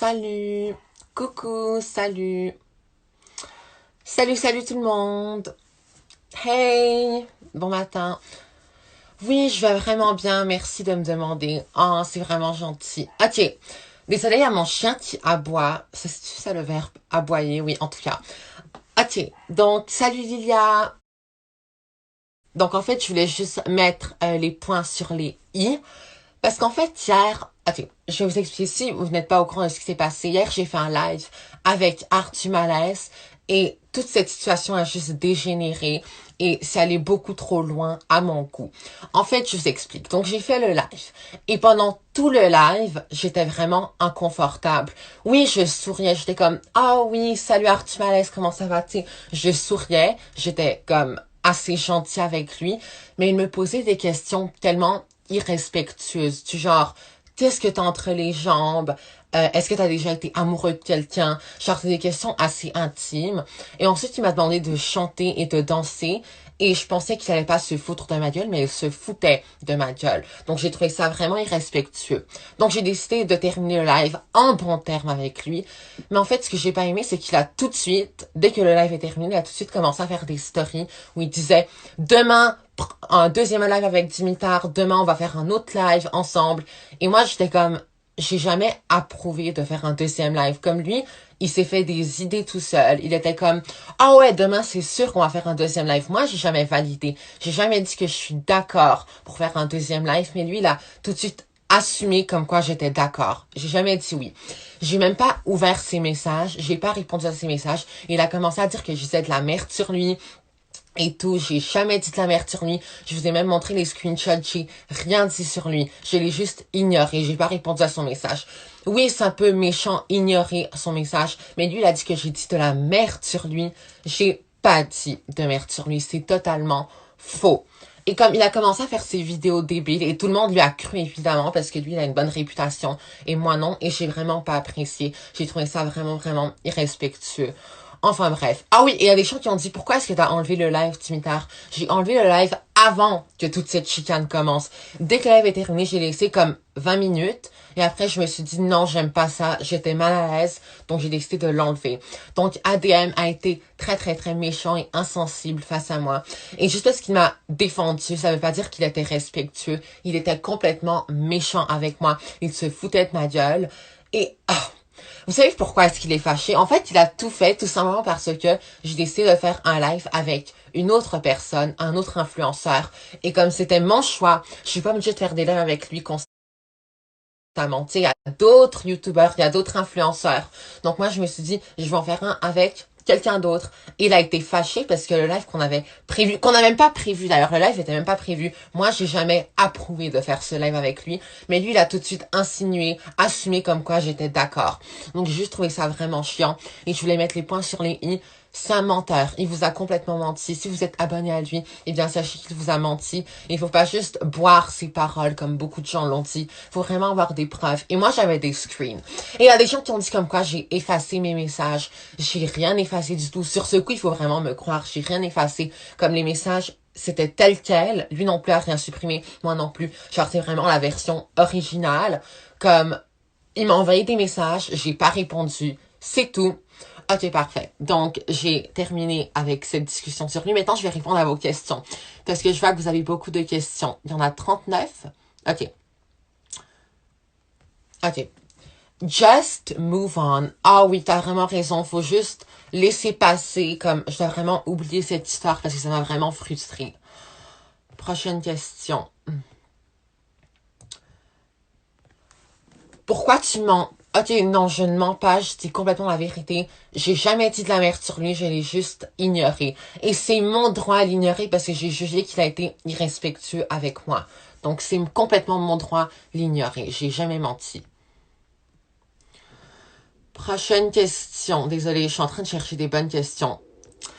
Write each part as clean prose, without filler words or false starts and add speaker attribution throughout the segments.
Speaker 1: Salut, coucou, salut, salut tout le monde. Hey, bon matin. Oui, je vais vraiment bien, merci de me demander. Oh, c'est vraiment gentil. Ok, désolé, il y a mon chien qui aboie. C'est ça le verbe aboyer, oui, en tout cas. Ok, donc salut Lilia. Donc en fait, je voulais juste mettre les points sur les i. Parce qu'en fait, hier, ok, je vais vous expliquer si vous n'êtes pas au courant de ce qui s'est passé. Hier, j'ai fait un live avec Arthur Malaise et toute cette situation a juste dégénéré et c'est allé beaucoup trop loin à mon goût. En fait, je vous explique. Donc, j'ai fait le live et pendant tout le live, j'étais vraiment inconfortable. Oui, je souriais, j'étais comme, ah oui, salut Arthur Malaise, comment ça va, tu sais. Je souriais, j'étais comme assez gentil avec lui, mais il me posait des questions tellement irrespectueuse, du genre, qu'est-ce que t'as entre les jambes? Est-ce que t'as déjà été amoureux de quelqu'un? Genre, c'est des questions assez intimes. Et ensuite, il m'a demandé de chanter et de danser. Et je pensais qu'il allait pas se foutre de ma gueule, mais il se foutait de ma gueule. Donc, j'ai trouvé ça vraiment irrespectueux. Donc, j'ai décidé de terminer le live en bon terme avec lui. Mais en fait, ce que j'ai pas aimé, c'est qu'il a tout de suite, dès que le live est terminé, il a tout de suite commencé à faire des stories où il disait, demain, un deuxième live avec Dimitar, demain, on va faire un autre live ensemble. Et moi, j'étais comme, j'ai jamais approuvé de faire un deuxième live. Comme lui, il s'est fait des idées tout seul. Il était comme, ah ouais, demain, c'est sûr qu'on va faire un deuxième live. Moi, j'ai jamais validé. J'ai jamais dit que je suis d'accord pour faire un deuxième live, mais lui, il a tout de suite assumé comme quoi j'étais d'accord. J'ai jamais dit oui. J'ai même pas ouvert ses messages. J'ai pas répondu à ses messages. Il a commencé à dire que je disais de la merde sur lui, et tout, j'ai jamais dit de la merde sur lui. Je vous ai même montré les screenshots, j'ai rien dit sur lui. Je l'ai juste ignoré, j'ai pas répondu à son message. Oui, c'est un peu méchant ignorer son message, mais lui, il a dit que j'ai dit de la merde sur lui. J'ai pas dit de merde sur lui, c'est totalement faux. Et comme il a commencé à faire ses vidéos débiles, et tout le monde lui a cru évidemment, parce que lui, il a une bonne réputation, et moi non, et j'ai vraiment pas apprécié. J'ai trouvé ça vraiment irrespectueux. Enfin bref. Ah oui, et il y a des gens qui ont dit, pourquoi est-ce que t'as enlevé le live, Timitar? J'ai enlevé le live avant que toute cette chicane commence. Dès que le live est terminé, j'ai laissé comme 20 minutes. Et après, je me suis dit, non, j'aime pas ça. J'étais mal à l'aise. Donc, j'ai décidé de l'enlever. Donc, ADM a été très méchant et insensible face à moi. Et juste parce qu'il m'a défendu, ça veut pas dire qu'il était respectueux. Il était complètement méchant avec moi. Il se foutait de ma gueule. Et, vous savez pourquoi est-ce qu'il est fâché? En fait, il a tout fait tout simplement parce que j'ai décidé de faire un live avec une autre personne, un autre influenceur. Et comme c'était mon choix, je suis pas obligée de faire des lives avec lui constamment. Tu sais, il y a d'autres youtubeurs, il y a d'autres influenceurs. Donc moi, je me suis dit, je vais en faire un avec quelqu'un d'autre. Il a été fâché parce que le live qu'on avait prévu, qu'on n'a même pas prévu d'ailleurs, le live était même pas prévu. Moi, j'ai jamais approuvé de faire ce live avec lui, mais lui, il a tout de suite insinué, assumé comme quoi j'étais d'accord. Donc j'ai juste trouvé ça vraiment chiant et je voulais mettre les points sur les i. C'est un menteur. Il vous a complètement menti. Si vous êtes abonné à lui, eh bien, sachez qu'il vous a menti. Il faut pas juste boire ses paroles comme beaucoup de gens l'ont dit. Il faut vraiment avoir des preuves. Et moi, j'avais des screens. Et il y a des gens qui ont dit comme quoi j'ai effacé mes messages. J'ai rien effacé du tout. Sur ce coup, il faut vraiment me croire. J'ai rien effacé. Comme les messages, c'était tel quel. Lui non plus a rien supprimé. Moi non plus. Genre, c'est vraiment la version originale. Comme, il m'a envoyé des messages. J'ai pas répondu. C'est tout. Ok, parfait. Donc, j'ai terminé avec cette discussion sur lui. Maintenant, je vais répondre à vos questions. Parce que je vois que vous avez beaucoup de questions. Il y en a 39. Ok. Ok. Just move on. Ah oui, t'as vraiment raison. Faut juste laisser passer. Comme, je dois vraiment oublier cette histoire parce que ça m'a vraiment frustrée. Prochaine question. Pourquoi tu mens? Ok, non, je ne mens pas, je dis complètement la vérité. J'ai jamais dit de la merde sur lui, je l'ai juste ignoré. Et c'est mon droit à l'ignorer parce que j'ai jugé qu'il a été irrespectueux avec moi. Donc c'est complètement mon droit l'ignorer. J'ai jamais menti. Prochaine question. Désolée, je suis en train de chercher des bonnes questions.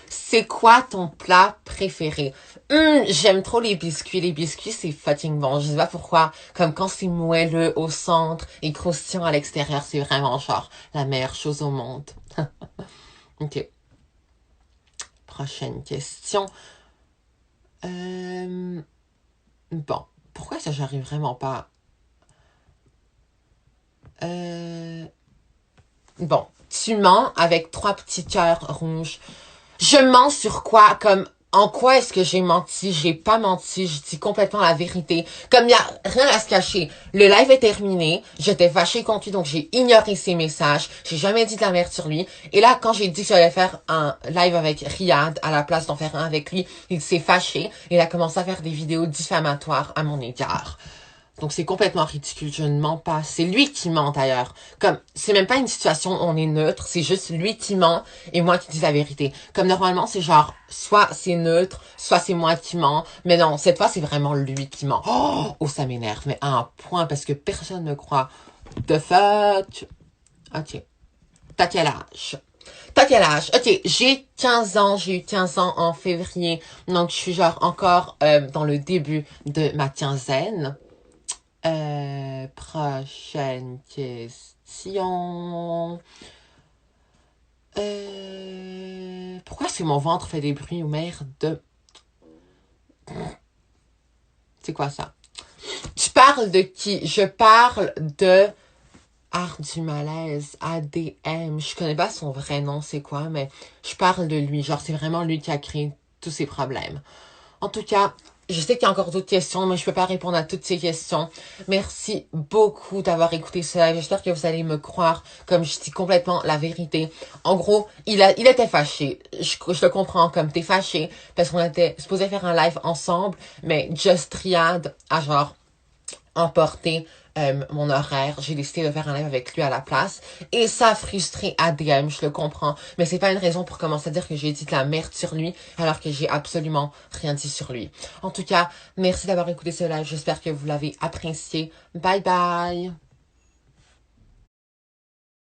Speaker 1: C'est quoi ton plat préféré? J'aime trop les biscuits. Les biscuits, c'est fucking bon. Je sais pas pourquoi. Comme quand c'est moelleux au centre et croustillant à l'extérieur, c'est vraiment genre la meilleure chose au monde. Ok. Prochaine question. Bon. Pourquoi ça j'arrive vraiment pas? Euh... Bon, tu mens avec 3 petits cœurs rouges. Je mens sur quoi? Comme, en quoi est-ce que j'ai menti? J'ai pas menti, je dis complètement la vérité. Comme il y a rien à se cacher. Le live est terminé, j'étais fâchée contre lui, donc j'ai ignoré ses messages. J'ai jamais dit de la merde sur lui. Et là, quand j'ai dit que j'allais faire un live avec Riyad, à la place d'en faire un avec lui, il s'est fâché. Et il a commencé à faire des vidéos diffamatoires à mon égard. Donc c'est complètement ridicule, je ne mens pas. C'est lui qui ment d'ailleurs. Comme, c'est même pas une situation où on est neutre, c'est juste lui qui ment et moi qui dis la vérité. Comme normalement, c'est genre, soit c'est neutre, soit c'est moi qui mens. Mais non, cette fois, c'est vraiment lui qui ment. Oh, ça m'énerve, mais à un point, parce que personne ne croit. The fuck? Ok. T'as quel âge? T'as quel âge? Ok, j'ai 15 ans, j'ai eu 15 ans en février. Donc je suis genre encore dans le début de ma quinzaine. Prochaine question. Pourquoi est-ce que mon ventre fait des bruits ou merde? C'est quoi ça? Tu parles de qui? Je parle de Art du malaise, ADM. Je connais pas son vrai nom, c'est quoi, mais je parle de lui. Genre, c'est vraiment lui qui a créé tous ces problèmes. En tout cas, je sais qu'il y a encore d'autres questions, mais je peux pas répondre à toutes ces questions. Merci beaucoup d'avoir écouté ce live. J'espère que vous allez me croire, comme je dis complètement la vérité. En gros, il était fâché. Je le comprends, comme t'es fâché, parce qu'on était supposé faire un live ensemble, mais Just Riyad a genre emporté mon horaire. J'ai décidé de faire un live avec lui à la place. Et ça a frustré ADM, je le comprends. Mais c'est pas une raison pour commencer à dire que j'ai dit de la merde sur lui, alors que j'ai absolument rien dit sur lui. En tout cas, merci d'avoir écouté ce live. J'espère que vous l'avez apprécié. Bye bye!